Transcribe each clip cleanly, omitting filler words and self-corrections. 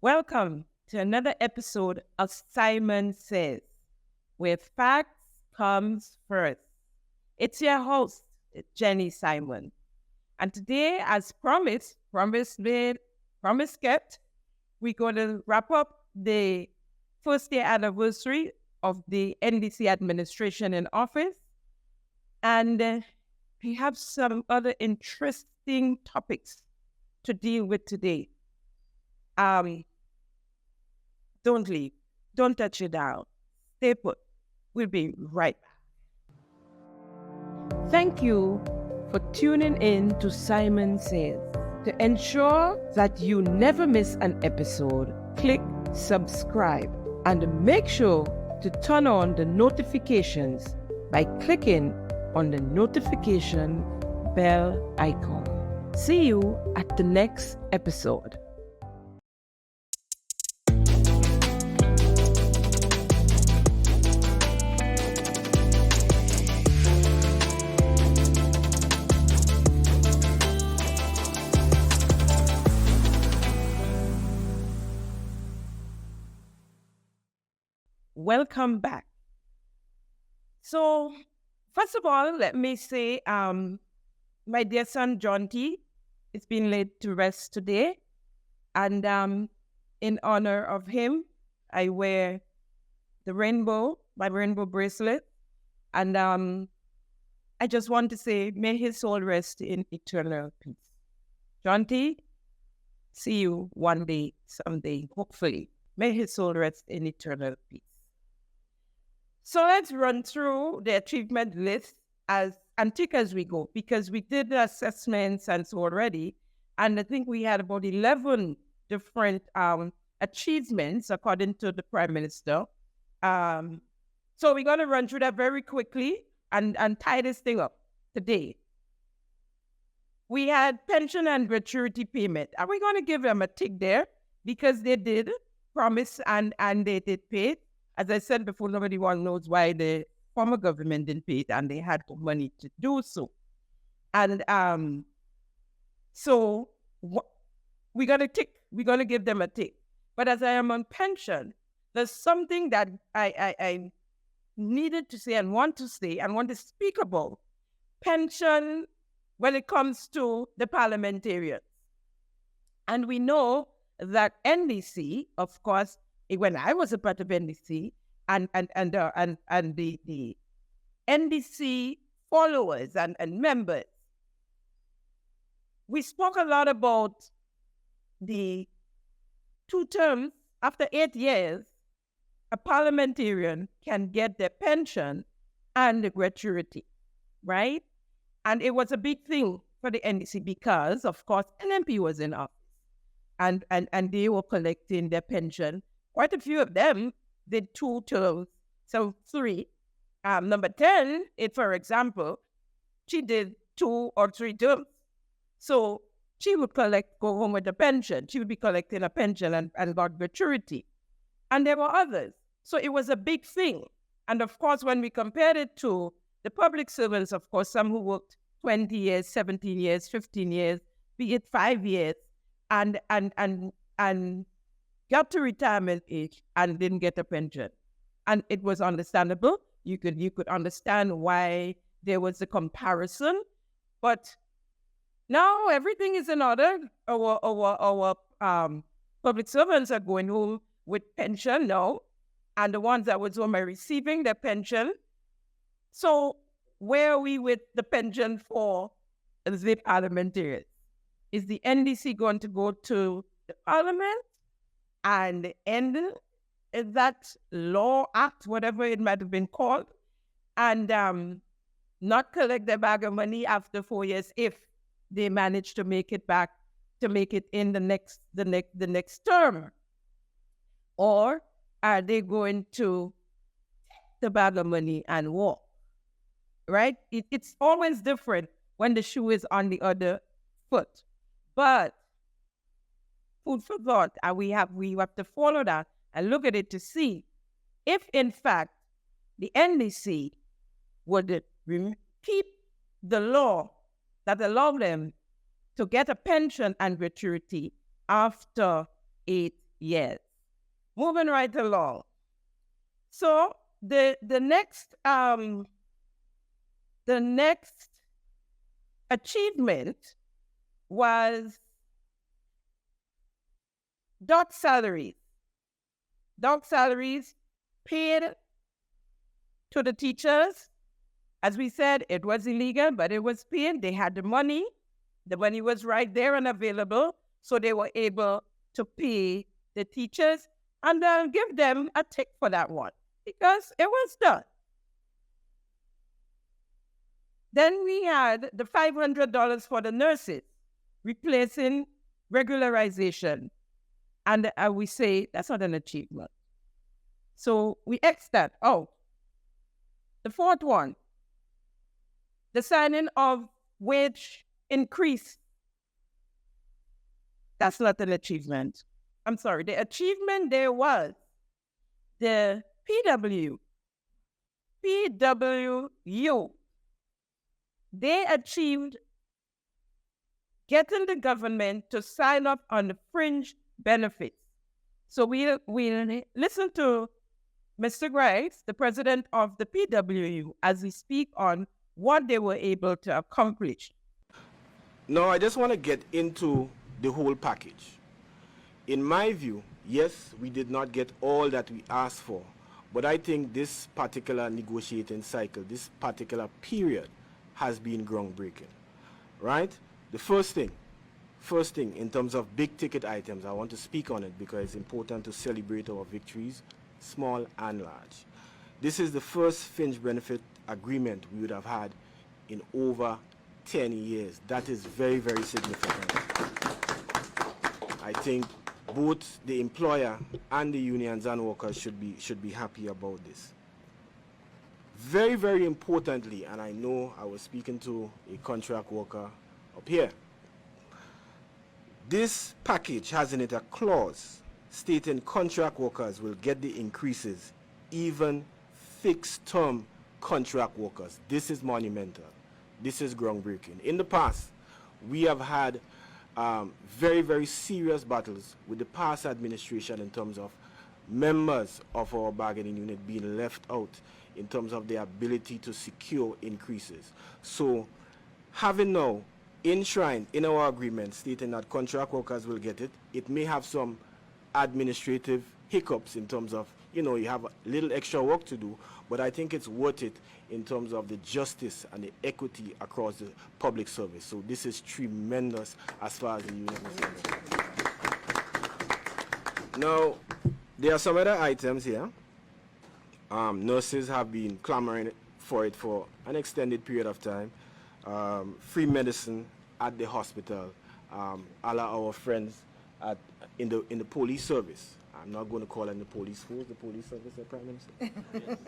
Welcome to another episode of Simon Says, where facts comes first. It's your host, Jenny Simon. And today, as promise kept, we're going to wrap up the first year anniversary of the NDC administration in office. And we have some other interesting topics to deal with today. Don't leave. Don't touch it down. Stay put. We'll be right back. Thank you for tuning in to Simon Says. To ensure that you never miss an episode, click subscribe and make sure to turn on the notifications by clicking on the notification bell icon. See you at the next episode. Welcome back. So, first of all, let me say, my dear son, John T., it's been laid to rest today. And in honor of him, I wear my rainbow bracelet. And I just want to say, may his soul rest in eternal peace. John T., see you one day, someday, hopefully. May his soul rest in eternal peace. So let's run through the achievement list and take as we go, because we did the assessments and so already, and I think we had about 11 different achievements according to the Prime Minister. So we're going to run through that very quickly and tie this thing up today. We had pension and gratuity payment. Are we going to give them a tick there? Because they did promise and they did pay it. As I said before, nobody knows why the former government didn't pay it, and they had the money to do so. And so we're going to give them a tick. But as I am on pension, there's something that I needed to say and want to speak about. Pension when it comes to the parliamentarians. And we know that NDC, of course, when I was a part of NDC, and the NDC followers and members, we spoke a lot about the 2 terms. After 8 years, a parliamentarian can get their pension and the gratuity, right? And it was a big thing for the NDC because, of course, NMP was in office, and they were collecting their pension. Quite a few of them did 2 terms, so 3. Number 10, for example, she did 2 or 3 terms. So she would go home with a pension. She would be collecting a pension and got gratuity. And there were others. So it was a big thing. And of course, when we compared it to the public servants, of course, some who worked 20 years, 17 years, 15 years, be it 5 years, and got to retirement age and didn't get a pension. And it was understandable. You could understand why there was a comparison. But now everything is in order. Our public servants are going home with pension now. And the ones that was home are receiving their pension. So where are we with the pension for the parliamentarians? Is the NDC going to go to the parliament and end that law act, whatever it might have been called, and not collect their bag of money after 4 years if they manage to make it back, to make it in the next term? Or are they going to take the bag of money and walk? Right? It's always different when the shoe is on the other foot. But food for thought, and we have to follow that and look at it to see if, in fact, the NDC would keep the law that allowed them to get a pension and gratuity after 8 Yes. Moving right along. So the next achievement was dog salaries. Dog salaries paid to the teachers. As we said, it was illegal, but it was paid. They had the money. The money was right there and available, so they were able to pay the teachers and give them a tick for that one because it was done. Then we had the $500 for the nurses, replacing regularization. And we say that's not an achievement. So we X that out. The fourth one, the signing of wage increase. That's not an achievement. I'm sorry. The achievement there was the PWU. They achieved getting the government to sign up on the fringe benefits. So we listen to Mr. Grice, the president of the PWU, as we speak on what they were able to accomplish. Now, I just want to get into the whole package. In my view, yes, we did not get all that we asked for, but I think this particular negotiating cycle, this particular period, has been groundbreaking, right? The first thing in terms of big ticket items, I want to speak on it because it's important to celebrate our victories, small and large. This is the first fringe benefit agreement we would have had in over 10 years. That is very, very significant. I think both the employer and the unions and workers should be happy about this. Very, very importantly, and I know I was speaking to a contract worker up here, this package has in it a clause stating contract workers will get the increases, even fixed-term contract workers. This is monumental. This is groundbreaking. In the past, we have had very, very serious battles with the past administration in terms of members of our bargaining unit being left out in terms of their ability to secure increases. So having now enshrined in our agreement stating that contract workers will get it, it may have some administrative hiccups in terms of, you have a little extra work to do, but I think it's worth it in terms of the justice and the equity across the public service. So this is tremendous as far as the union is concerned. Now, there are some other items here. Nurses have been clamoring for it for an extended period of time. Free medicine at the hospital. All our friends in the police service. I'm not going to call it the police force, the police service, the Prime Minister.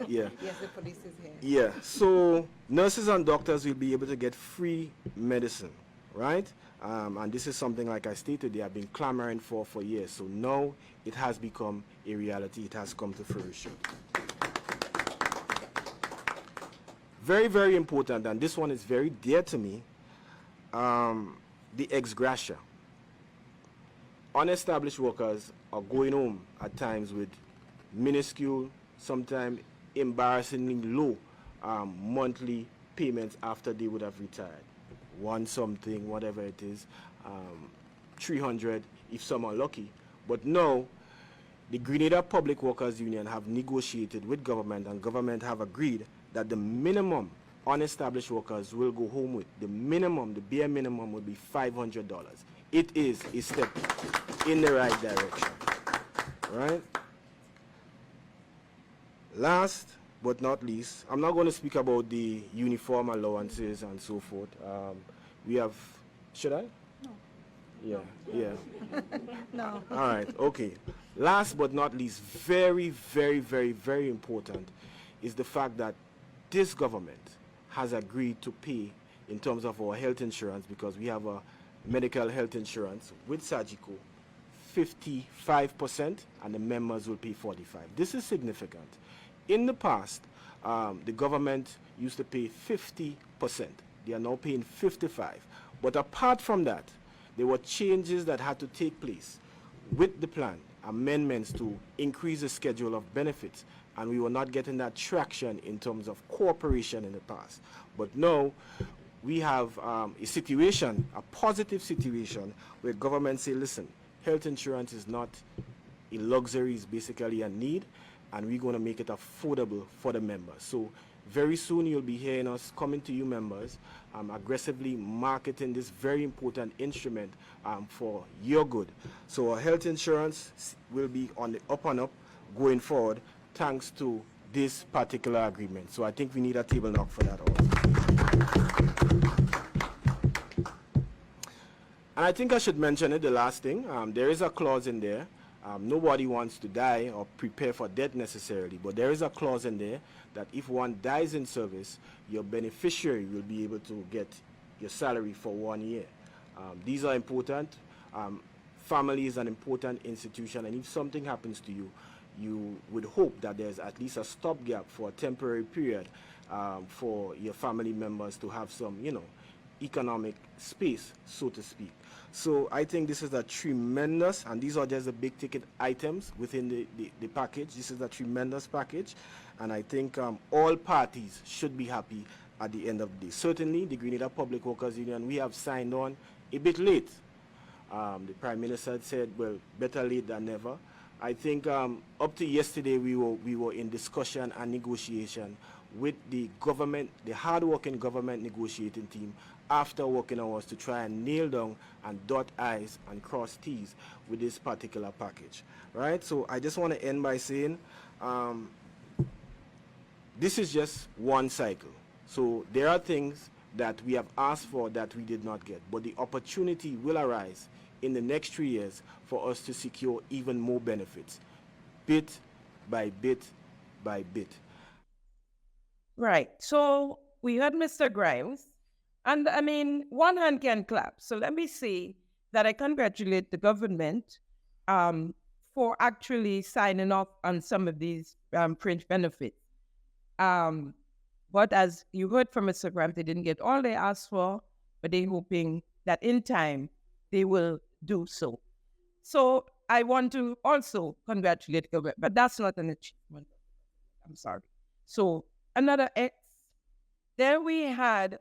Yeah. Yes, the police is here. Yeah. So nurses and doctors will be able to get free medicine, right? And this is something, like I stated, they have been clamoring for years. So now it has become a reality. It has come to fruition. Very, very important, and this one is very dear to me, the ex gratia. Unestablished workers are going home at times with minuscule, sometimes embarrassingly low monthly payments after they would have retired. One something, whatever it is, 300 if some are lucky. But now, the Grenada Public Workers Union have negotiated with government, and government have agreed that the minimum unestablished workers will go home with, the bare minimum would be $500. It is a step in the right direction, right? Last but not least, I'm not going to speak about the uniform allowances and so forth. We have, should I? No. Yeah, no. Yeah. No. All right, okay. Last but not least, very, very, very, very important is the fact that this government has agreed to pay in terms of our health insurance, because we have a medical health insurance with Sagico, 55%, and the members will pay 45%. This is significant. In the past, the government used to pay 50%. They are now paying 55%. But apart from that, there were changes that had to take place with the plan amendments to increase the schedule of benefits, and we were not getting that traction in terms of cooperation in the past. But now we have a situation, a positive situation, where government say, listen, health insurance is not a luxury, it's basically a need, and we're going to make it affordable for the members. So very soon you'll be hearing us coming to you members, aggressively marketing this very important instrument for your good. So our health insurance will be on the up and up going forward thanks to this particular agreement. So I think we need a table knock for that also. And I think I should mention it, the last thing. There is a clause in there. Nobody wants to die or prepare for death necessarily, but there is a clause in there that if one dies in service, your beneficiary will be able to get your salary for 1 year. These are important. Family is an important institution, and if something happens to you, you would hope that there's at least a stopgap for a temporary period for your family members to have some, economic space, so to speak. So I think this is a tremendous, and these are just the big ticket items within the package. This is a tremendous package, and I think all parties should be happy at the end of the day. Certainly, the Grenada Public Workers Union, we have signed on a bit late. The Prime Minister said, well, better late than never. I think up to yesterday we were in discussion and negotiation with the government, the hard-working government negotiating team, after working hours to try and nail down and dot I's and cross T's with this particular package, right? So I just want to end by saying this is just one cycle. So there are things that we have asked for that we did not get, but the opportunity will arise in the next 3 years for us to secure even more benefits, bit by bit by bit. Right. So we heard Mr. Grimes, and I mean, one hand can clap. So let me say that I congratulate the government for actually signing off on some of these fringe benefits. But as you heard from Mr. Grimes, they didn't get all they asked for, but they're hoping that in time they will do so. So I want to also congratulate the government, but that's not an achievement. I'm sorry. So another X. Then we had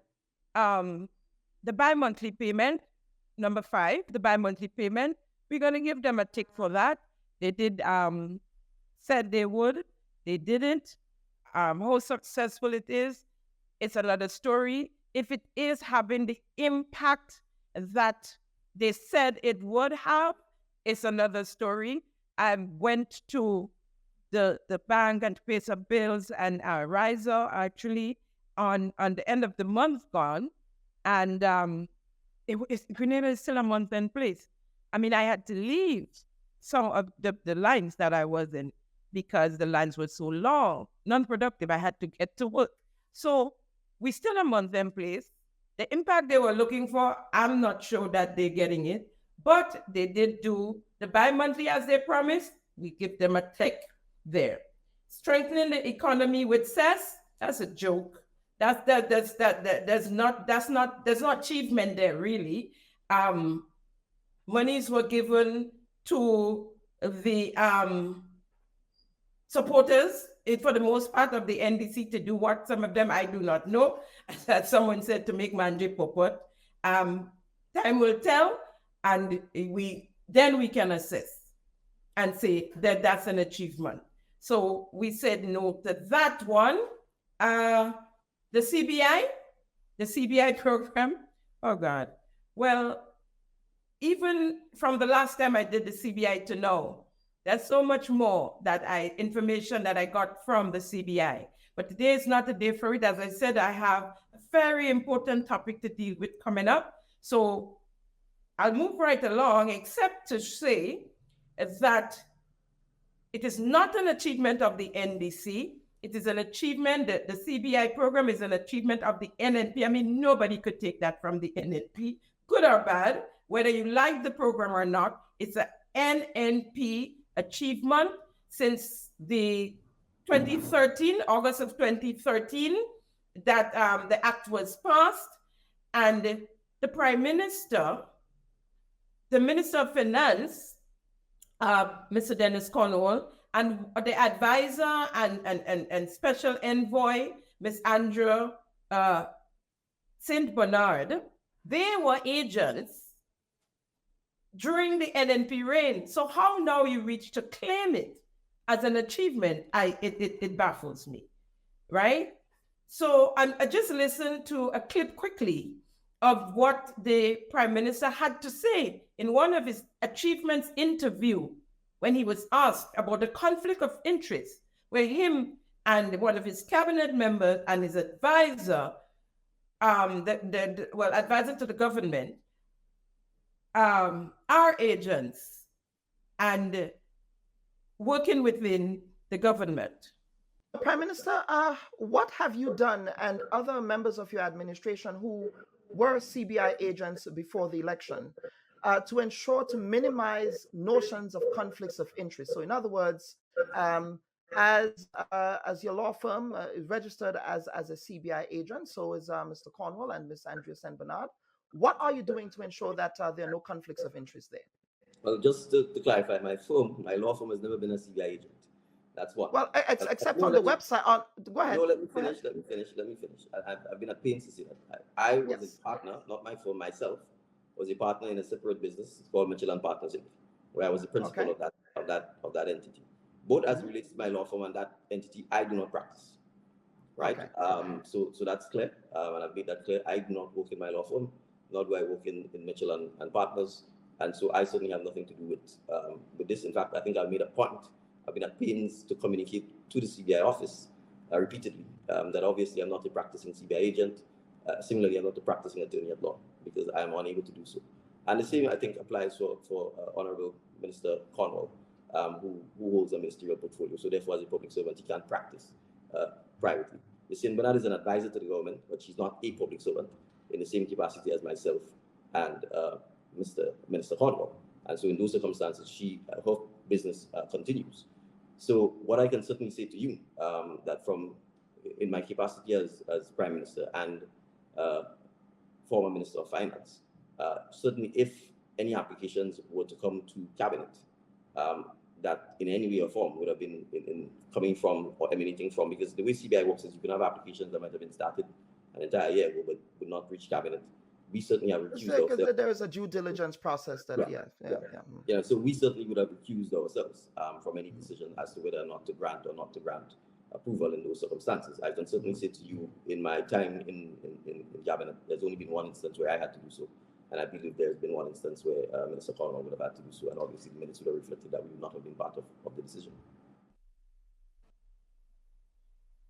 the bi-monthly payment, number 5, the bi-monthly payment. We're going to give them a tick for that. They did, said they would. They didn't. How successful it is, it's another story. If it is having the impact that they said it would have, it's another story. I went to the bank and to pay some bills, and riser actually on the end of the month gone, and Grenada is still a month in place. I mean, I had to leave some of the lines that I was in because the lines were so long, non-productive. I had to get to work. So we still a month in place. The impact they were looking for, I'm not sure that they're getting it, but they did do the bi-monthly as they promised. We give them a tick there. Strengthening the economy with cess, that's a joke. There's no achievement there really. Monies were given to the supporters, for the most part, of the NDC to do what. Some of them I do not know. As someone said, to make manje popot. Time will tell, and then we can assess and say that that's an achievement. So we said no to that one. The CBI program, oh God. Well, even from the last time I did the CBI to now, there's so much more information that I got from the CBI. But today is not the day for it. As I said, I have a very important topic to deal with coming up. So I'll move right along, except to say that it is not an achievement of the NDC. It is an achievement, the CBI program is an achievement of the NNP. I mean, nobody could take that from the NNP, good or bad, whether you like the program or not. It's an NNP achievement since the 2013, August of 2013, that the act was passed, and the Prime Minister, the Minister of Finance, Mr. Dennis Cornwall, and the advisor and special envoy, Miss Andrea St. Bernard, they were agents during the NNP reign. So how now you reach to claim it as an achievement, it baffles me, right? So I just listened to a clip quickly of what the Prime Minister had to say in one of his achievements interview when he was asked about the conflict of interest, where him and one of his cabinet members and his advisor, advisor to the government, are agents and working within the government. Prime Minister, what have you done and other members of your administration who were CBI agents before the election to ensure to minimize notions of conflicts of interest? So in other words, as your law firm is registered as a CBI agent, so is Mr. Cornwall and Ms. Andrea St. Bernard, what are you doing to ensure that there are no conflicts of interest there? Well, just to clarify, my law firm has never been a CBI agent. That's what. Well, except on the website. Go ahead. No, let me finish. I've been at pains to say that. I was a partner, not my firm, myself, was a partner in a separate business called Mitchell and Partnership, where I was the principal of that entity. Both as relates to my law firm and that entity, I do not practice. Right? Okay. So that's clear, and I've made that clear. I do not work in my law firm, nor do I work in Mitchell and Partners, and so I certainly have nothing to do with this. In fact, I think I've made a point. I've been at pains to communicate to the CBI office repeatedly that obviously I'm not a practicing CBI agent. Similarly, I'm not a practicing attorney at law because I am unable to do so. And the same, I think, applies for Honorable Minister Cornwall, who holds a ministerial portfolio. So therefore, as a public servant, he can't practice privately. Ms. St. Bernard is an advisor to the government, but she's not a public servant in the same capacity as myself and Mr. Minister Cornwall. And so in those circumstances, her business continues. So what I can certainly say to you, that in my capacity as Prime Minister and former Minister of Finance, certainly if any applications were to come to Cabinet that in any way or form would have been coming from or emanating from, because the way CBI works is you can have applications that might have been started an entire year ago but would not reach Cabinet. We certainly have recused ourselves. There is a due diligence process that, yeah. So we certainly would have recused ourselves from any decision as to whether or not to grant approval in those circumstances. I can certainly say to you, in my time in Cabinet, there's only been one instance where I had to do so. And I believe there's been one instance where Minister Cornwall would have had to do so. And obviously the minutes would have reflected that we would not have been part of the decision.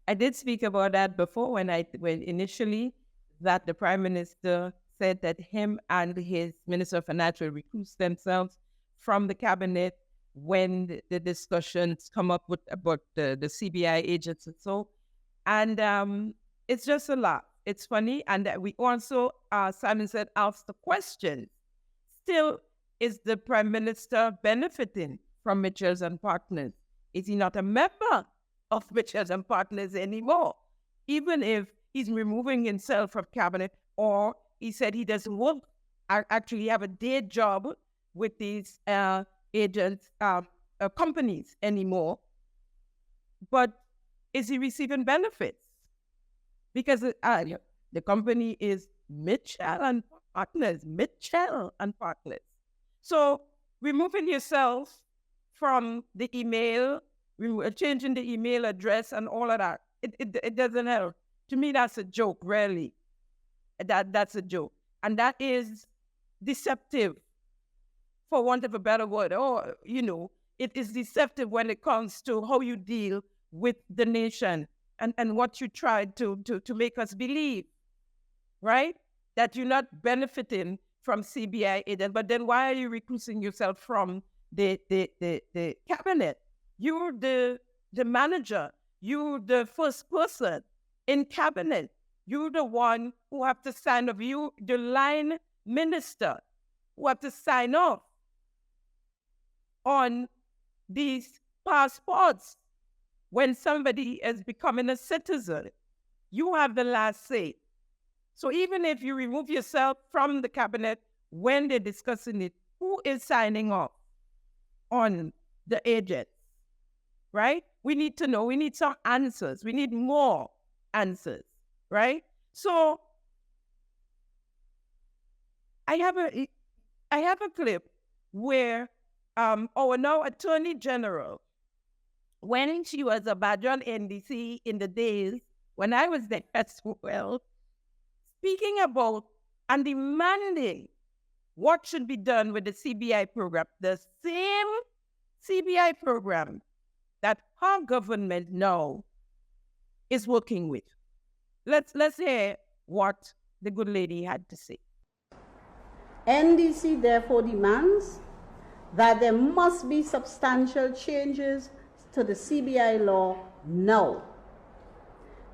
I did speak about that before when initially that the Prime Minister said that him and his Minister of Finance will recuse themselves from the Cabinet when the discussions come up about the CBI agents and so. And it's just a lot. It's funny. And we also, Simon said, asked the question, still, is the Prime Minister benefiting from Mitchells and Partners? Is he not a member of Mitchells and Partners anymore? Even if he's removing himself from Cabinet, or he said he doesn't work, actually have a day job with these agents, companies anymore. But is he receiving benefits? Because the company is Mitchell and Partners. So removing yourself from the email, changing the email address and all of that, it doesn't help. To me, that's a joke, really. That's a joke. And that is deceptive, for want of a better word. Or, it is deceptive when it comes to how you deal with the nation and what you try to make us believe, right? That you're not benefiting from CBI agents. But then why are you recusing yourself from the Cabinet? You're the manager. You're the first person in Cabinet. You're the one who have to sign off. You, the line minister, who have to sign off on these passports. When somebody is becoming a citizen, you have the last say. So even if you remove yourself from the Cabinet when they're discussing it, who is signing off? on the agents, right? We need to know, we need some answers. We need more answers, right? So I have a clip where our now Attorney General, when she was a badger on NDC in the days when I was there as well, speaking about and demanding what should be done with the CBI program, the same CBI program that our government now is working with. Let's hear what the good lady had to say. NDC therefore demands that there must be substantial changes to the CBI law now.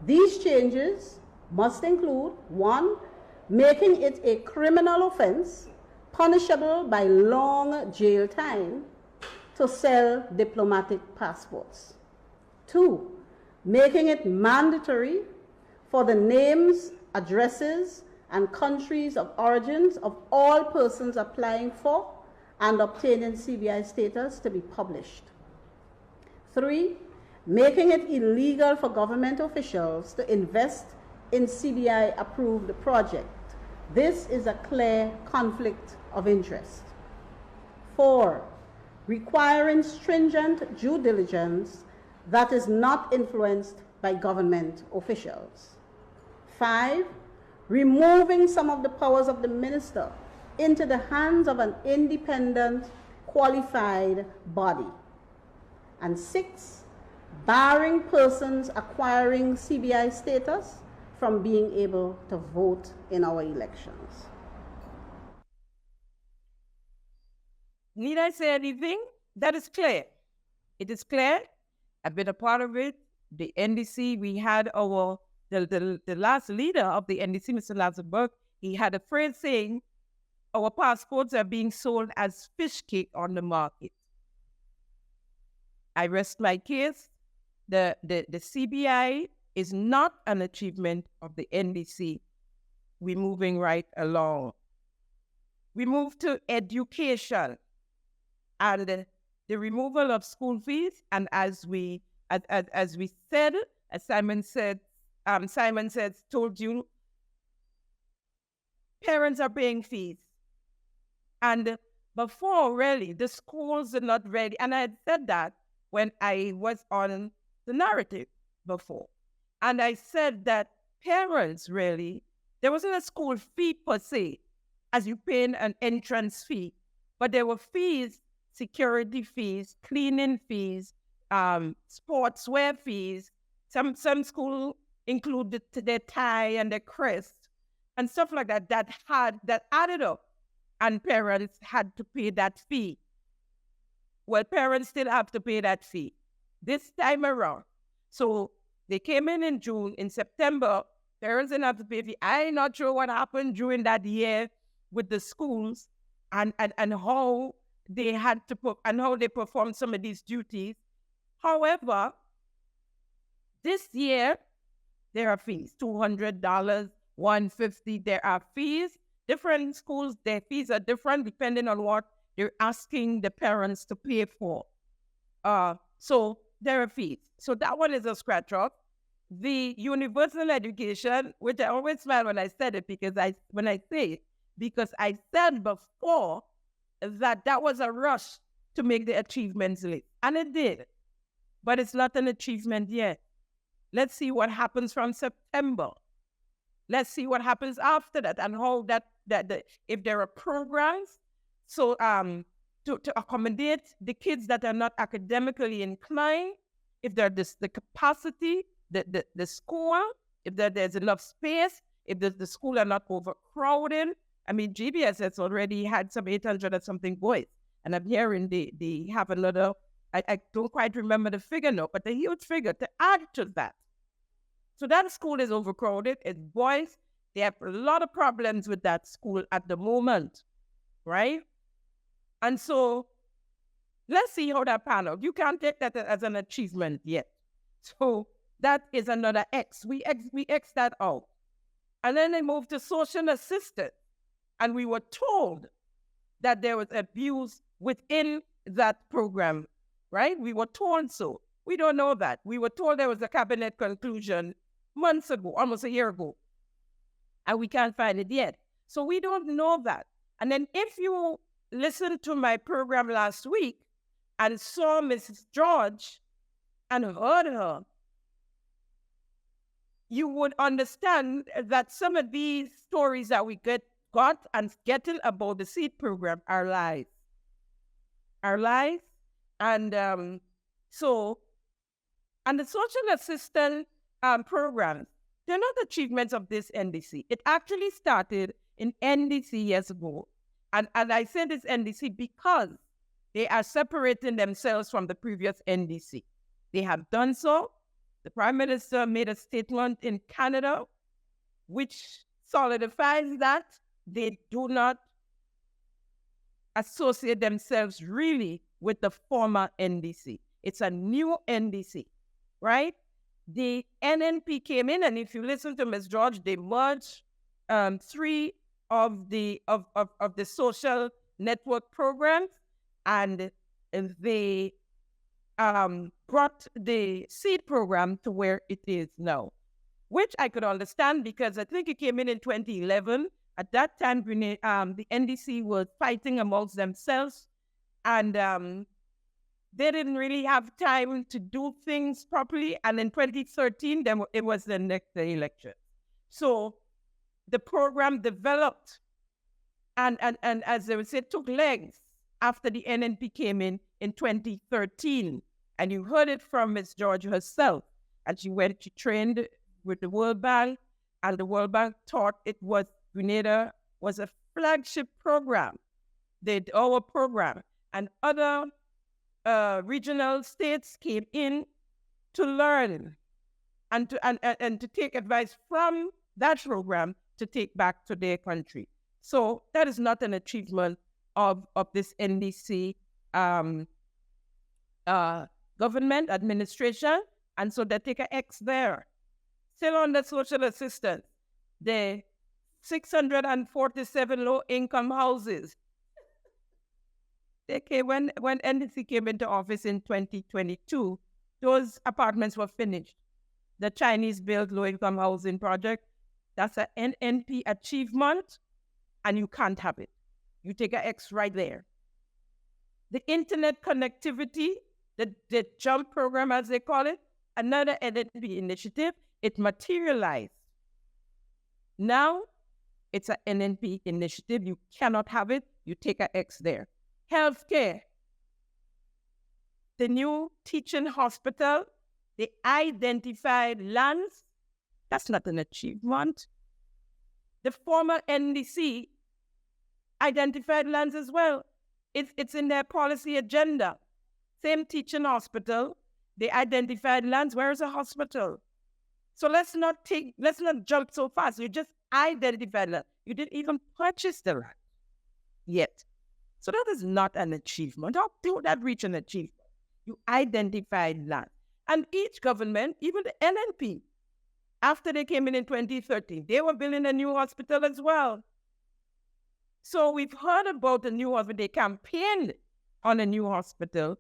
These changes must include: 1, making it a criminal offense punishable by long jail time to sell diplomatic passports. 2, making it mandatory for the names, addresses, and countries of origins of all persons applying for and obtaining CBI status to be published. 3, making it illegal for government officials to invest in CBI-approved project. This is a clear conflict of interest. 4, requiring stringent due diligence that is not influenced by government officials. 5, removing some of the powers of the minister into the hands of an independent, qualified body. And 6, barring persons acquiring CBI status from being able to vote in our elections. Need I say anything? That is clear. It is clear. I've been a part of it. The NDC, we had the last leader of the NDC, Mr. Lazarberg, he had a phrase saying, our passports are being sold as fish cake on the market. I rest my case. The CBI is not an achievement of the NDC. We're moving right along. We move to education and the removal of school fees. And as we said, as Simon said, told you, parents are paying fees. And before, really, the schools are not ready. And I had said that when I was on the narrative before. And I said that parents really, there wasn't a school fee per se, as you paying an entrance fee, but there were fees, security fees, cleaning fees, sportswear fees. Some school included their tie and their crest and stuff like that, that added up. And parents had to pay that fee. Well, parents still have to pay that fee this time around. So they came in June. In September, parents didn't have to pay fee. I'm not sure what happened during that year with the schools and how they had to and how they performed some of these duties. However, this year there are fees: $200, $150. There are fees. Different schools, their fees are different depending on what they're asking the parents to pay for. So there are fees. So that one is a scratch off. The universal education, which I always smile when I said it, because I said before that was a rush to make the achievements list. And it did. But it's not an achievement yet. Let's see what happens from September. Let's see what happens after that, and how that if there are programs so to accommodate the kids that are not academically inclined, if there's the capacity, the school, if there's enough space, if the school are not overcrowded. I mean, GBS has already had some 800 or something boys, and I'm hearing they have another. I don't quite remember the figure now, but a huge figure to add to that. So that school is overcrowded. It's boys. They have a lot of problems with that school at the moment, right? And so let's see how that pans out. You can't take that as an achievement yet. So that is another X. We X that out. And then they moved to social assistance. And we were told that there was abuse within that program, right? We were told so. We don't know that. We were told there was a cabinet conclusion months ago, almost a year ago, and we can't find it yet. So we don't know that. And then if you listened to my program last week and saw Mrs. George and heard her, you would understand that some of these stories that we got and getting about the seed program are lies. Are lies. And and the social assistance programs, they're not achievements of this NDC. It actually started in NDC years ago. And I say this NDC because they are separating themselves from the previous NDC. They have done so. The Prime Minister made a statement in Canada which solidifies that they do not associate themselves really with the former NDC. It's a new NDC, right? The NNP came in, and if you listen to Ms. George, they merged three of the social network programs, and they brought the seed program to where it is now, which I could understand because I think it came in 2011. At that time, the NDC was fighting amongst themselves, and they didn't really have time to do things properly. And in 2013, it was the next election. So the program developed, and as they would say, took legs after the NNP came in 2013. And you heard it from Ms. George herself. And she trained with the World Bank, and the World Bank thought Grenada was a flagship program. Our program. And other regional states came in to learn and to take advice from that program to take back to their country. So that is not an achievement of this NDC government administration, and so they take an X there. Still on the social assistance, the 647 low-income houses. When NDC came into office in 2022, those apartments were finished. The Chinese-built low-income housing project, that's an NNP achievement, and you can't have it. You take an X right there. The internet connectivity, the JUMP program, as they call it, another NNP initiative, it materialized. Now, it's an NNP initiative. You cannot have it. You take an X there. Healthcare. The new teaching hospital, they identified lands. That's not an achievement. The former NDC identified lands as well. It's in their policy agenda. Same teaching hospital, they identified lands. Where is a hospital? So let's not jump so fast. You just identified land. You didn't even purchase the land yet. So that is not an achievement. How would that reach an achievement? You identified land. And each government, even the NNP, after they came in 2013, they were building a new hospital as well. So we've heard about the new hospital. They campaigned on a new hospital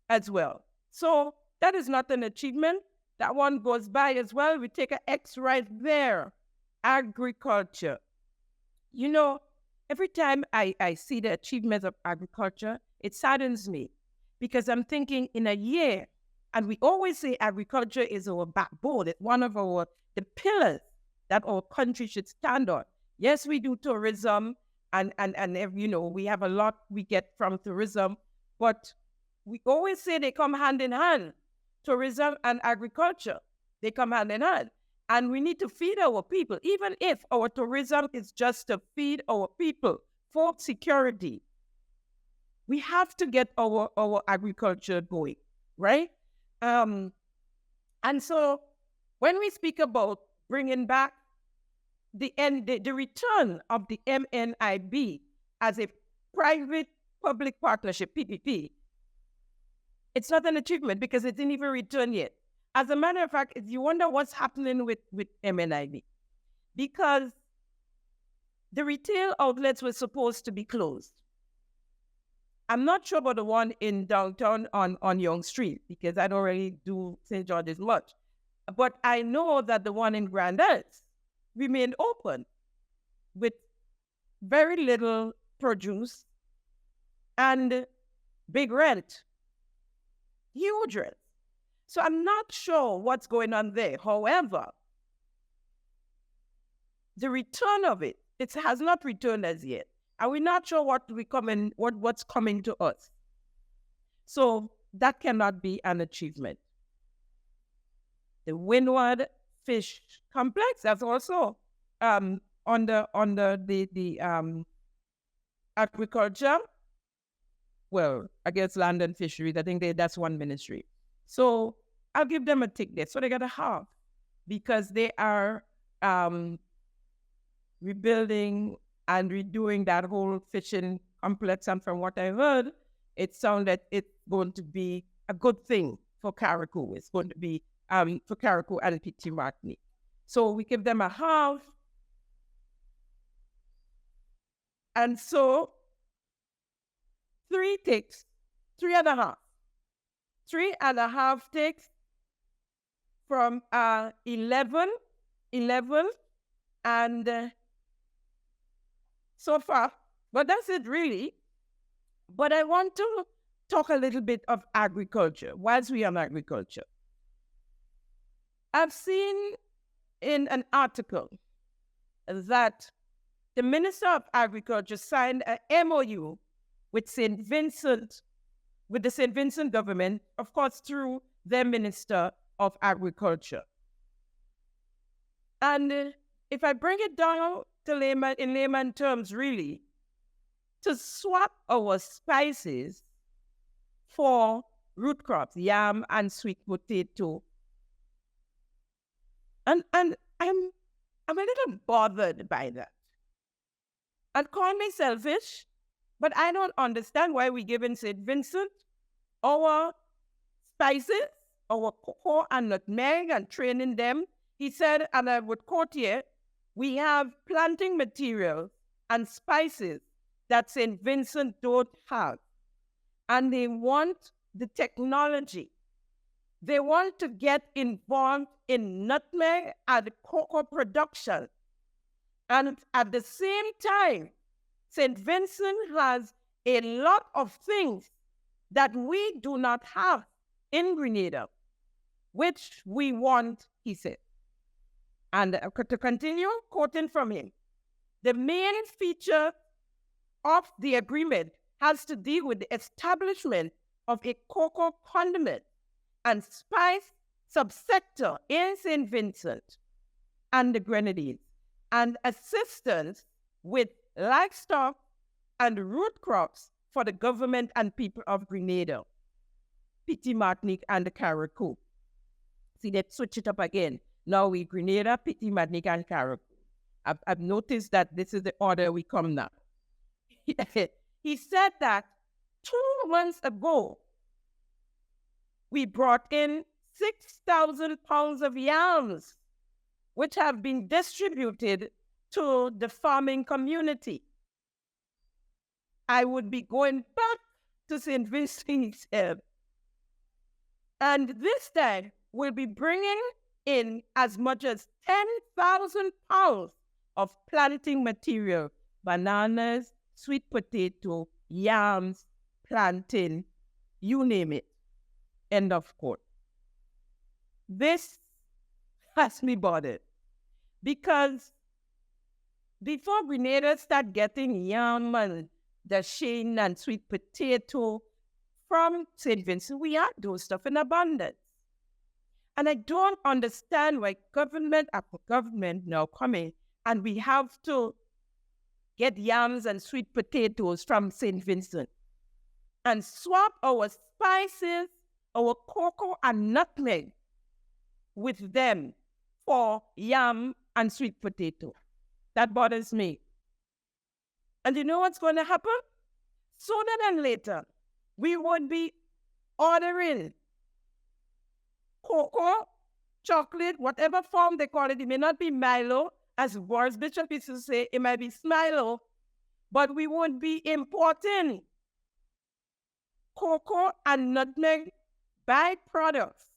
as well. So that is not an achievement. That one goes by as well. We take an X right there. Agriculture. You know, every time I see the achievements of agriculture, it saddens me because I'm thinking in a year, and we always say agriculture is our backbone. It's one of the pillars that our country should stand on. Yes, we do tourism, and you know, we have a lot we get from tourism, but we always say they come hand in hand. Tourism and agriculture, they come hand in hand. And we need to feed our people, even if our tourism is just to feed our people for security. We have to get our agriculture going, right? And so when we speak about bringing back the return of the MNIB as a private-public partnership, PPP, it's not an achievement because it didn't even return yet. As a matter of fact, you wonder what's happening with MNIB, because the retail outlets were supposed to be closed. I'm not sure about the one in downtown on Young Street, because I don't really do St. George's much. But I know that the one in Grenada remained open with very little produce and big rent, huge rent. So I'm not sure what's going on there. However, the return of it has not returned as yet. And we're not sure what's coming to us. So that cannot be an achievement. The Windward Fish Complex, that's also under the agriculture. Well, I guess land and fisheries. I think that's one ministry. So I'll give them a tick there. So they got a half, because they are rebuilding and redoing that whole fishing complex. And from what I heard, it sounded it's going to be a good thing for Carriacou. It's going to be for Carriacou and Petit Martinique. So we give them a half. And so 3 ticks, 3.5. 3.5 ticks from 11, and so far. But that's it really. But I want to talk a little bit of agriculture whilst we are on agriculture. I've seen in an article that the Minister of Agriculture signed an MOU with the St. Vincent government, of course, through their Minister of Agriculture. And if I bring it down to layman terms, really, to swap our spices for root crops, yam and sweet potato. And I'm a little bothered by that. And call me selfish, but I don't understand why we give in St. Vincent our spices, our cocoa and nutmeg, and training them. He said, and I would quote here, we have planting materials and spices that St. Vincent don't have. And they want the technology. They want to get involved in nutmeg and cocoa production. And at the same time, St. Vincent has a lot of things that we do not have in Grenada, which we want, he said. And to continue quoting from him, the main feature of the agreement has to deal with the establishment of a cocoa condiment and spice subsector in St. Vincent and the Grenadines, and assistance with livestock and root crops for the government and people of Grenada, Petit Martinique, and the Carriacou. See, they switch it up again. Now we Grenada, Petit Martinique, and Carriacou. I've noticed that this is the order we come now. He said that 2 months ago, we brought in 6,000 pounds of yams, which have been distributed to the farming community. I would be going back to St. Vincent, and this time we'll be bringing in as much as 10,000 pounds of planting material, bananas, sweet potato, yams, plantain, you name it. End of quote. This has me bothered, because before Grenada start getting yam and the shane and sweet potato from St. Vincent, we had those stuff in abundance. And I don't understand why government after government now coming and we have to get yams and sweet potatoes from St. Vincent and swap our spices, our cocoa and nutmeg with them for yam and sweet potato. That bothers me. And you know what's going to happen? Sooner than later, we would be ordering cocoa, chocolate, whatever form they call it. It may not be Milo, as Boris Bishop used to say, it might be Smilo, but we won't be importing cocoa and nutmeg byproducts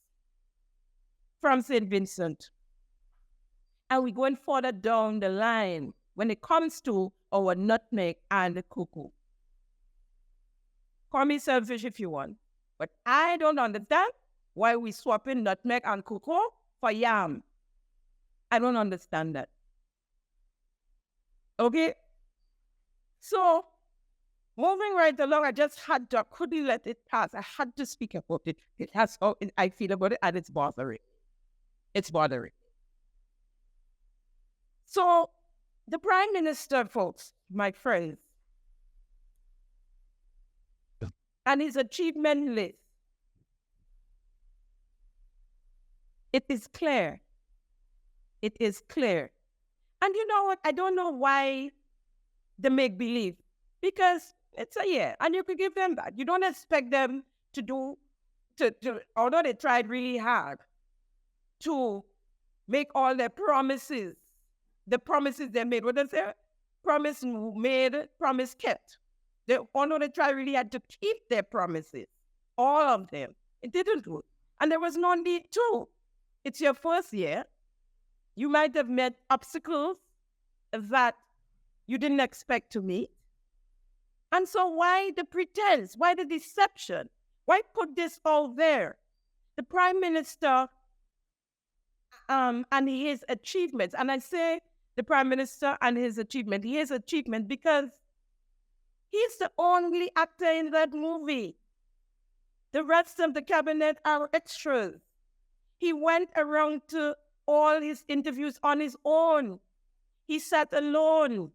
from St. Vincent. And we're going further down the line when it comes to our nutmeg and the cocoa. Call me selfish if you want, but I don't understand why we swapping nutmeg and cocoa for yam. I don't understand that. Okay? So, moving right along, I couldn't let it pass. I had to speak about it. It has how I feel about it, and it's bothering. It's bothering. So, the Prime Minister, folks, my friends, and his achievement list, it is clear. It is clear. And you know what? I don't know why they make believe. Because it's a year, and you could give them that. You don't expect them to do, although they tried really hard to make all their promises, the promises they made. What is it? Promise made, promise kept. Although they tried really hard to keep their promises, all of them, it didn't work. And there was no need to. It's your first year. You might have met obstacles that you didn't expect to meet. And so why the pretense? Why the deception? Why put this all there? The Prime Minister and his achievements, and I say the Prime Minister and his achievement because he's the only actor in that movie. The rest of the cabinet are extras. He went around to all his interviews on his own. He sat alone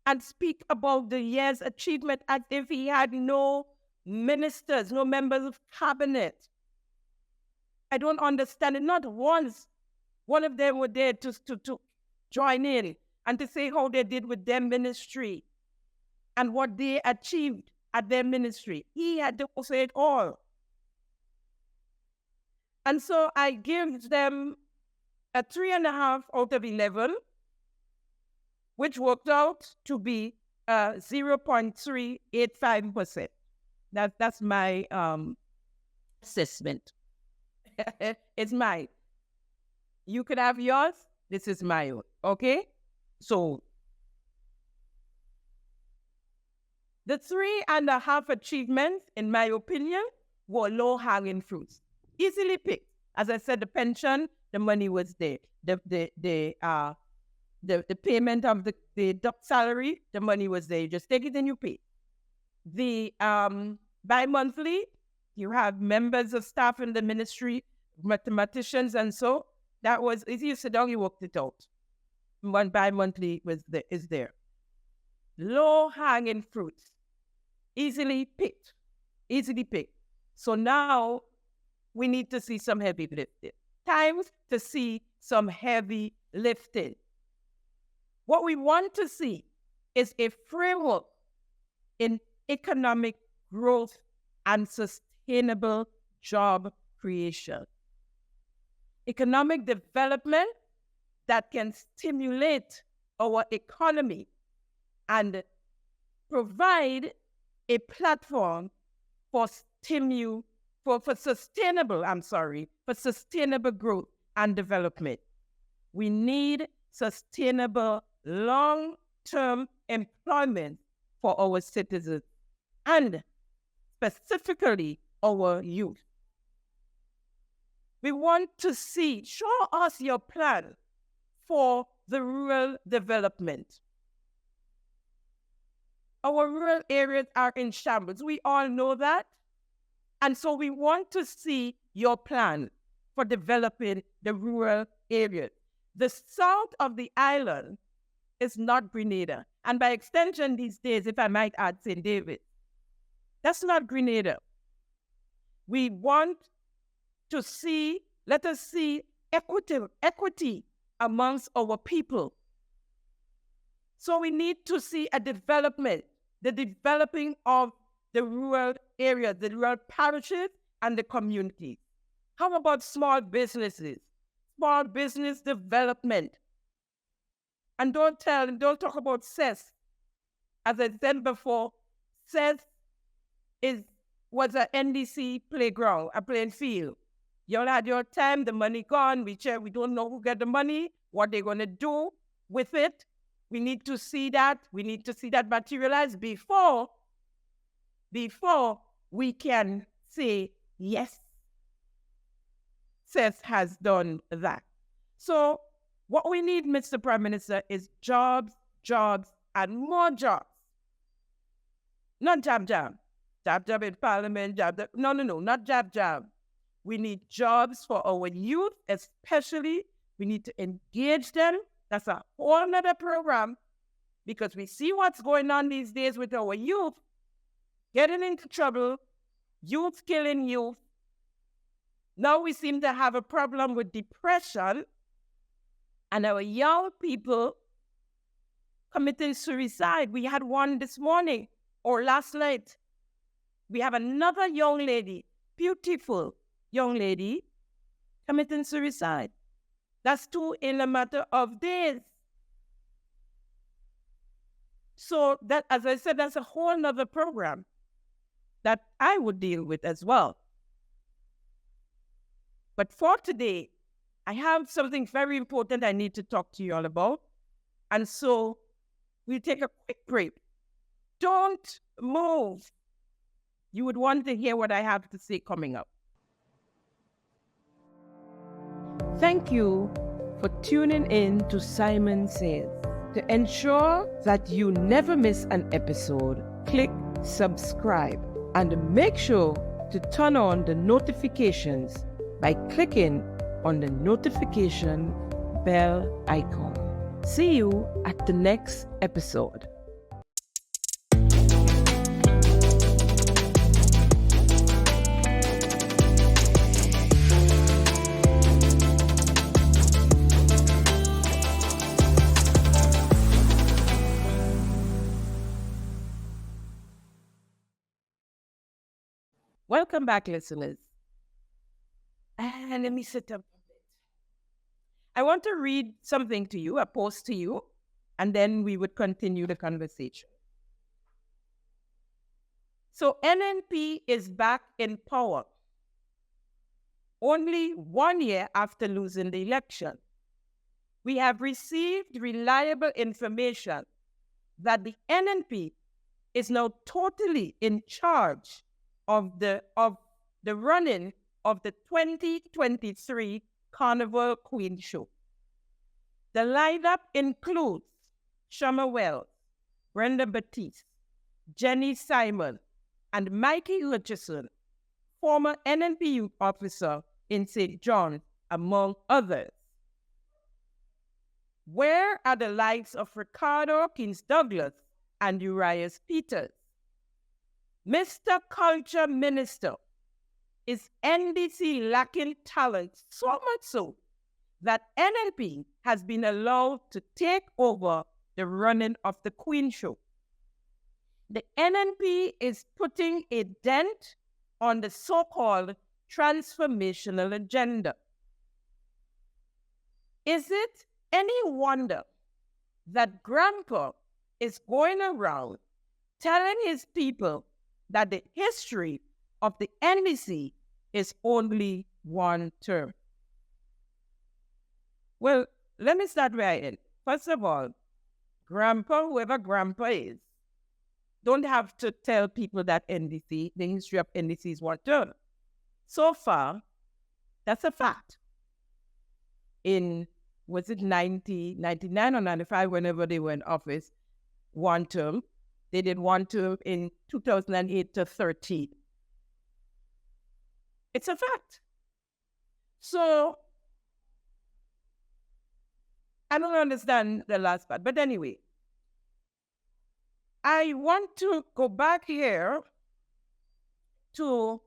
and speak about the year's achievement as if he had no ministers, no members of cabinet. I don't understand it. Not once one of them were there to join in and to say how they did with their ministry and what they achieved at their ministry. He had to say it all. And so I give them a 3.5 out of 11, which worked out to be 0.385%. That's my assessment. It's mine. You could have yours. This is my own. Okay? So, the 3.5 achievements, in my opinion, were low-hanging fruits. Easily picked. As I said, the pension, the money was there. The payment of the salary, the money was there. You just take it and you pay. The bi-monthly, you have members of staff in the ministry, mathematicians, and so that was easy. You sit down, you worked it out. One bi-monthly is there. Low-hanging fruits, easily picked. So now we need to see some heavy lifting. Time to see some heavy lifting. What we want to see is a framework in economic growth and sustainable job creation. Economic development that can stimulate our economy and provide a platform for sustainable growth and development. We need sustainable long-term employment for our citizens and specifically our youth. We want to see, show us your plan for the rural development. Our rural areas are in shambles. We all know that. And so we want to see your plan for developing the rural areas. The south of the island is not Grenada. And by extension these days, if I might add St. David, that's not Grenada. We want to see, let us see equity amongst our people. So we need to see a development, the developing of the rural areas, the rural parishes and the communities. How about small businesses? Small business development. And don't talk about cess. As I said before, cess was a NDC playground, a playing field. You all had your time, the money gone. We don't know who get the money, what they're going to do with it. We need to see that. We need to see that materialize before we can say, yes, CES has done that. So what we need, Mr. Prime Minister, is jobs, jobs, and more jobs. Not jab, jab. Jab, jab in parliament, jab, jab. No, not jab, jab. We need jobs for our youth, especially. We need to engage them. That's a whole nother program, because we see what's going on these days with our youth getting into trouble, youth killing youth. Now we seem to have a problem with depression and our young people committing suicide. We had one this morning or last night. We have another young lady, beautiful young lady, committing suicide. That's two in a matter of days. So that, as I said, that's a whole nother program that I would deal with as well. But for today, I have something very important I need to talk to you all about. And so we'll take a quick break. Don't move. You would want to hear what I have to say coming up. Thank you for tuning in to Simon Says. To ensure that you never miss an episode, click subscribe and make sure to turn on the notifications by clicking on the notification bell icon. See you at the next episode. Welcome back, listeners. And let me sit up a bit. I want to read something to you, a post to you, and then we would continue the conversation. So NNP is back in power, only 1 year after losing the election. We have received reliable information that the NNP is now totally in charge of the running of the 2023 Carnival Queen Show. The lineup includes Shama Wells, Brenda Batiste, Jenny Simon, and Mikey Hutchison, former NNP youth officer in St. John, among others. Where are the likes of Ricardo Kings Douglas and Urias Peters? Mr. Culture Minister, is NDC lacking talent so much so that NNP has been allowed to take over the running of the Queen Show? The NNP is putting a dent on the so-called transformational agenda. Is it any wonder that Grandpa is going around telling his people that the history of the NDC is only one term? Well, let me start where I end. First of all, Grandpa, whoever Grandpa is, don't have to tell people that NDC, the history of NDC is one term. So far, that's a fact. In, was it 99 or 95, whenever they were in office, one term. They did one term in 2008 to 13. It's a fact. So, I don't understand the last part. But anyway, I want to go back here to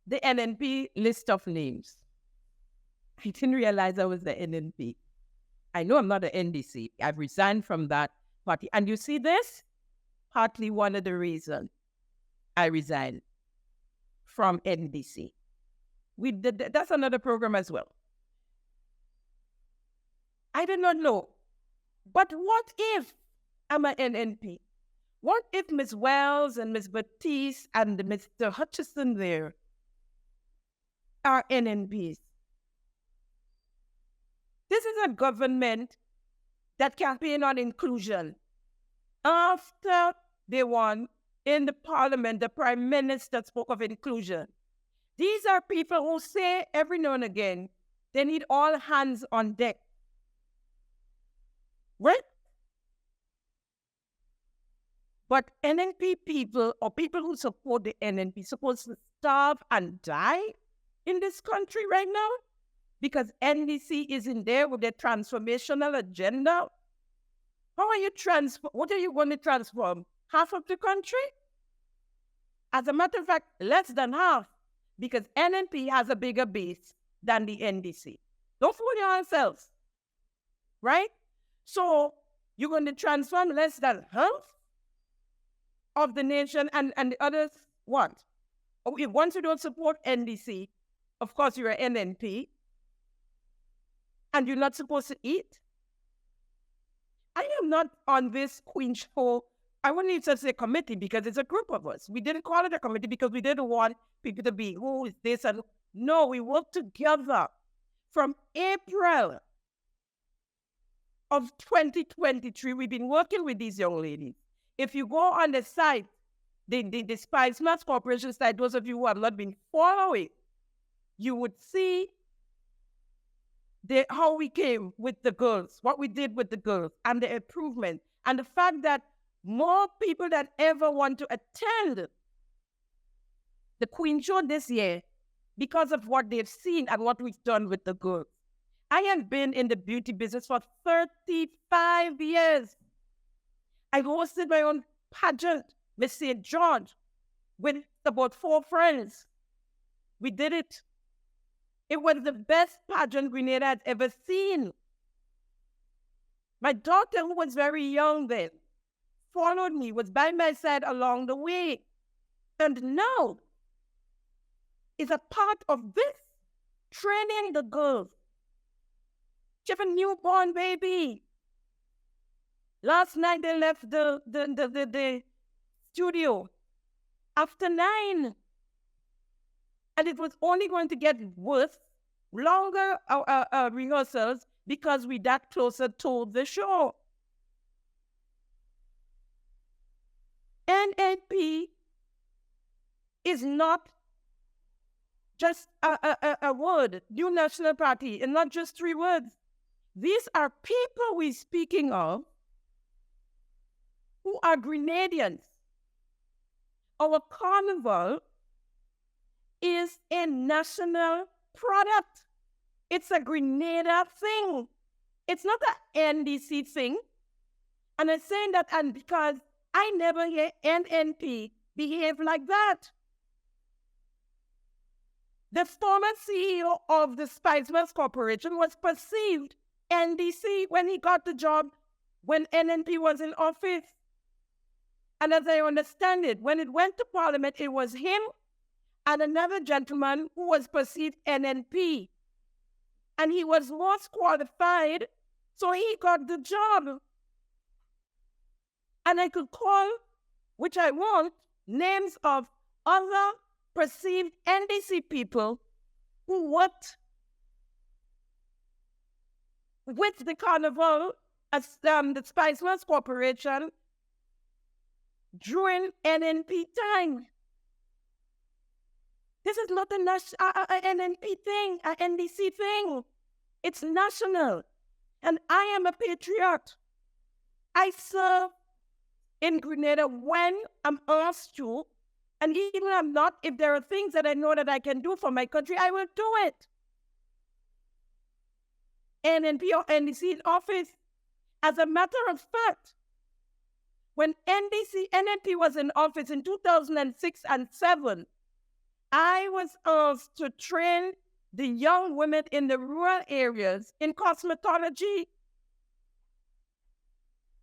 the NNP list of names. I didn't realize I was the NNP. I know I'm not the NDC. I've resigned from that party. And you see this? Partly one of the reasons I resigned from NDC. That's another program as well. I did not know. But what if I'm an NNP? What if Miss Wells and Miss Batiste and Mr. Hutchison there are NNPs? This is a government that campaign on inclusion. After they won in the parliament, the prime minister spoke of inclusion. These are people who say every now and again, they need all hands on deck. Right? But NNP people or people who support the NNP supposed to starve and die in this country right now because NDC is in there with their transformational agenda. How are you what are you going to transform? Half of the country? As a matter of fact, less than half, because NNP has a bigger base than the NDC. Don't fool yourselves, right? So you're going to transform less than half of the nation, and the others what? Once you don't support NDC, of course you're an NNP, and you're not supposed to eat. I am not on this Queen show. I wouldn't even say committee because it's a group of us. We didn't call it a committee because we didn't want people to be, who is this? And no, we worked together from April of 2023. We've been working with these young ladies. If you go on the site, the Spice Mass Corporation site, those of you who have not been following, you would see how we came with the girls, what we did with the girls, and the improvement, and the fact that more people than ever want to attend the Queen Show this year because of what they've seen and what we've done with the girls. I have been in the beauty business for 35 years. I hosted my own pageant, Miss St. George, with about 4 friends. We did it. It was the best pageant Grenada had ever seen. My daughter, who was very young then, followed me, was by my side along the way, and now is a part of this, training the girls. She have a newborn baby. Last night they left the studio after 9. And it was only going to get worse, longer rehearsals because we that closer to the show. NNP is not just a word, New National Party, and not just 3 words. These are people we're speaking of who are Grenadians. Our carnival is a national product. It's a Grenada thing. It's not an NDC thing. And I'm saying that and because I never hear NNP behave like that. The former CEO of the Spice Mills Corporation was perceived NDC when he got the job when NNP was in office. And as I understand it, when it went to Parliament, it was him and another gentleman who was perceived NNP. And he was most qualified, so he got the job. And I could call, which I won't, names of other perceived NDC people who worked with the carnival as the Spice Mills Corporation during NNP time. This is not a NNP thing, a NDC thing. It's national. And I am a patriot. I serve in Grenada when I'm asked to, and even if I'm not, if there are things that I know that I can do for my country, I will do it. NNP or NDC in office. As a matter of fact, when NNP was in office in 2006 and 2007, I was asked to train the young women in the rural areas in cosmetology.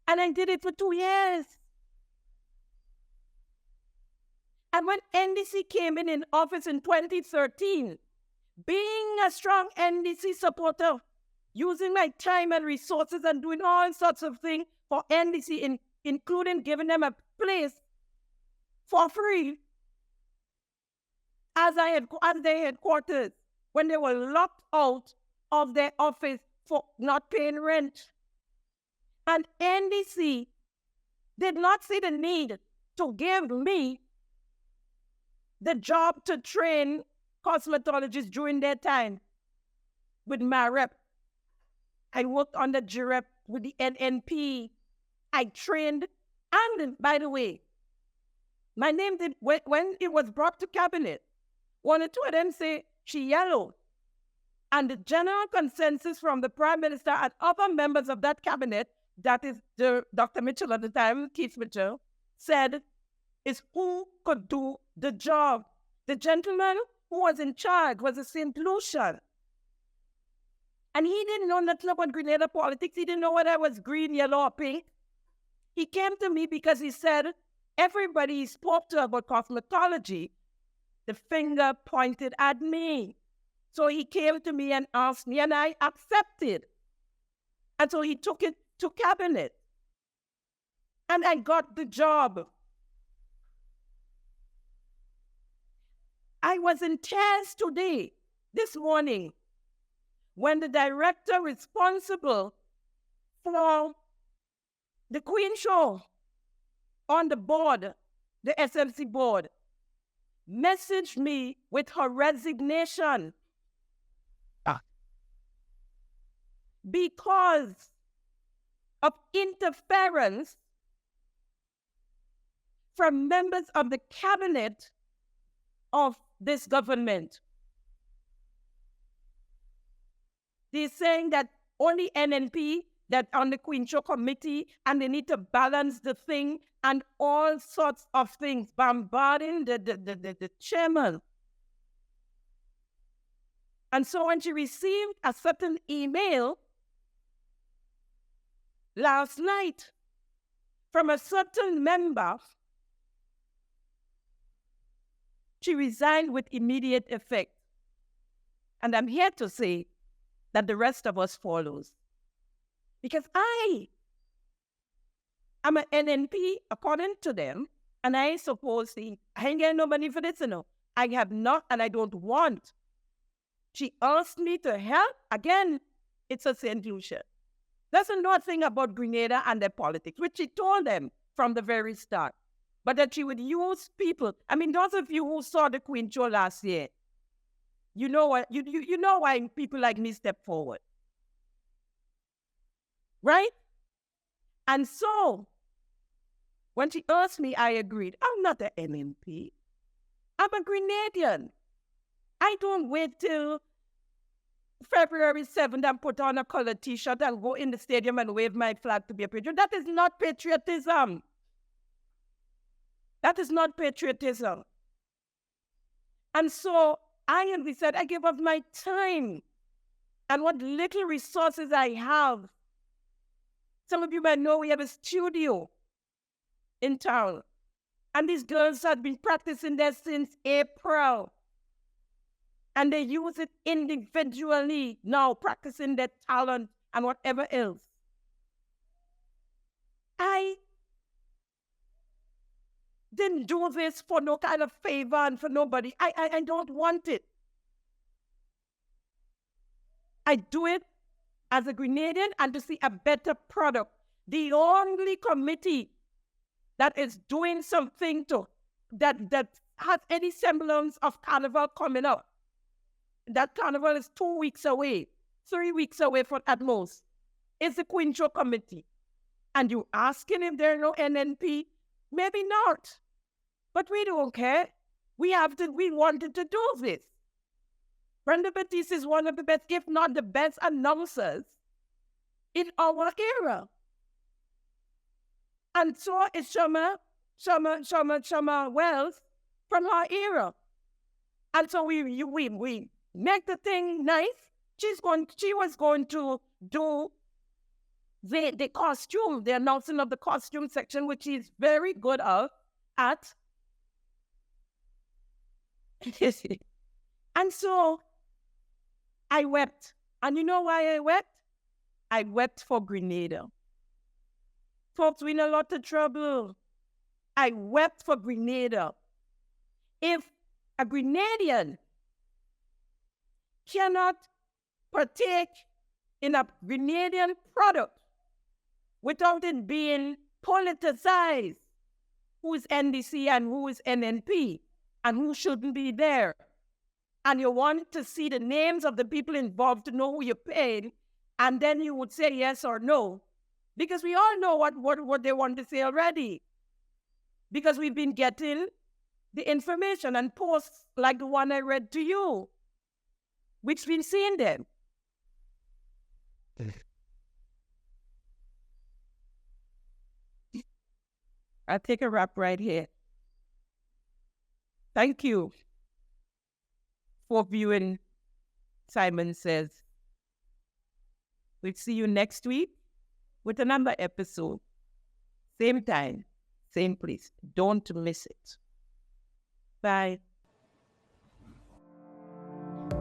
And I did it for 2 years. And when NDC came in office in 2013, being a strong NDC supporter, using my time and resources and doing all sorts of things for NDC, including giving them a place for free as their headquarters when they were locked out of their office for not paying rent. And NDC did not see the need to give me the job to train cosmetologists during their time with my rep. I worked on the GREP with the NNP. I trained, and by the way, my name did, when it was brought to cabinet, one or two of them say she yellow. And the general consensus from the Prime Minister and other members of that cabinet, that is Dr. Mitchell at the time, Keith Mitchell, said is who could do the job. The gentleman who was in charge was a St. Lucian. And he didn't know nothing about Grenada politics. He didn't know whether I was green, yellow, or pink. He came to me because he said, everybody he spoke to about cosmetology, the finger pointed at me. So he came to me and asked me, and I accepted. And so he took it to cabinet. And I got the job. I was in tears today, this morning, when the director responsible for the Queen Show on the board, the SMC board, messaged me with her resignation because of interference from members of the cabinet of this government. They're saying that only NNP that on the Queen Show committee, and they need to balance the thing and all sorts of things, bombarding the chairman. And so when she received a certain email last night from a certain member, she resigned with immediate effect. And I'm here to say that the rest of us follows. Because I am an NNP according to them, and I ain't supposed to, I ain't getting no money for this, you know. I have not, and I don't want. She asked me to help. Again, it's a St. Lucia. Doesn't know a thing about Grenada and their politics, which she told them from the very start. But that she would use people. I mean, those of you who saw the Queen Show last year, you know what? You know why people like me step forward. Right? And so, when she asked me, I agreed. I'm not an NNP. I'm a Grenadian. I don't wait till February 7th and put on a colored T-shirt and go in the stadium and wave my flag to be a patriot. That is not patriotism. That is not patriotism. And so, we said, I give up my time and what little resources I have. Some of you might know we have a studio in town. And these girls have been practicing there since April. And they use it individually now, practicing their talent and whatever else. I didn't do this for no kind of favor and for nobody. I don't want it. I do it as a Grenadian and to see a better product. The only committee that is doing something that has any semblance of carnival coming up. That carnival is 2 weeks away, 3 weeks away at most. It's the Queen Show committee. And you asking if there are no NNP? Maybe not. But we don't care. We wanted to do this. Brenda Batiste is one of the best, if not the best announcers in our era. And so is Shama Wells from her era. And so we make the thing nice. She was going to do the costume, the announcing of the costume section, which she's very good at. And so I wept. And you know why I wept? I wept for Grenada. Folks, we're in a lot of trouble. I wept for Grenada. If a Grenadian cannot partake in a Grenadian product without it being politicized, who is NDC and who is NNP and who shouldn't be there, and you want to see the names of the people involved to know who you're paying, and then you would say yes or no, because we all know what they want to say already, because we've been getting the information and posts like the one I read to you, which we've seen them. I'll take a wrap right here. Thank you for viewing Simon Says. We'll see you next week with another episode. Same time, same place. Don't miss it. Bye.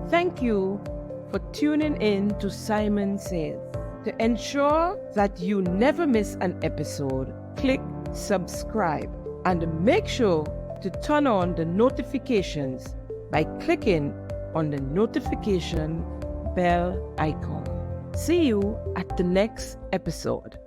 Thank you for tuning in to Simon Says. To ensure that you never miss an episode, click subscribe and make sure to turn on the notifications by clicking on the notification bell icon. See you at the next episode.